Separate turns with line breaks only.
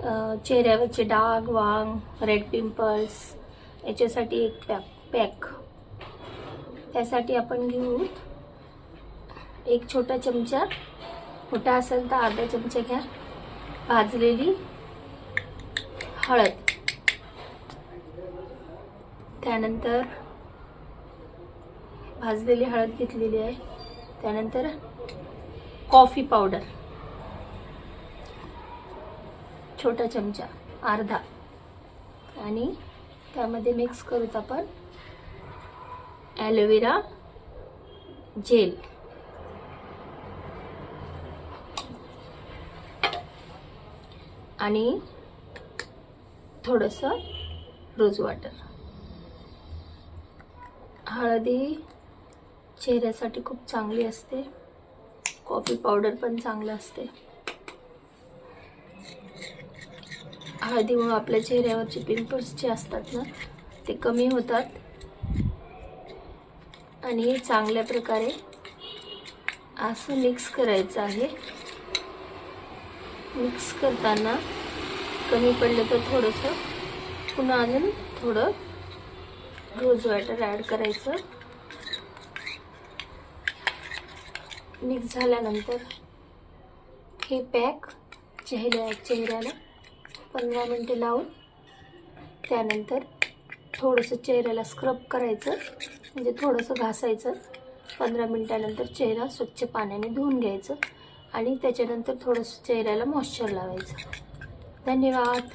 चेहऱ्यावरचे डाग वांग red pimples याच्यासाठी एक पॅक त्यासाठी आपण घेऊ एक छोटा चमचा, मोठा असेल तर अर्धा चमचा घ्या भाजलेली हळद, त्यानंतर भाजलेली हळद घेतलेली आहे, त्यानंतर कॉफी पावडर छोटा चमचा अर्धा, आणि त्यामध्ये मिक्स करूत आपण ॲलोवेरा जेल, आणि थोडंसं रोज वॉटर. हळदी चेहऱ्यासाठी खूप चांगली असते, कॉफी पावडर पण चांगलं असते. हळदीमुळे आपल्या चेहऱ्यावरचे पिंपल्स जे असतात ना ते कमी होतात, आणि चांगल्या प्रकारे असं मिक्स करायचं आहे. मिक्स करताना कमी पडलं तर थोडंसं पुन्हा अजून थोडं रोज वॉटर ॲड करायचं. मिक्स झाल्यानंतर हे पॅक चेहऱ्याला 15 मिनटं लावून त्यानंतर थोडंसं चेहऱ्याला स्क्रब करायचं, म्हणजे थोडंसं घासायचं. 15 मिनटानंतर चेहरा स्वच्छ पाण्याने धुवून घ्यायचं आणि त्याच्यानंतर थोडंसं चेहऱ्याला मॉइश्चर लावायचं. धन्यवाद.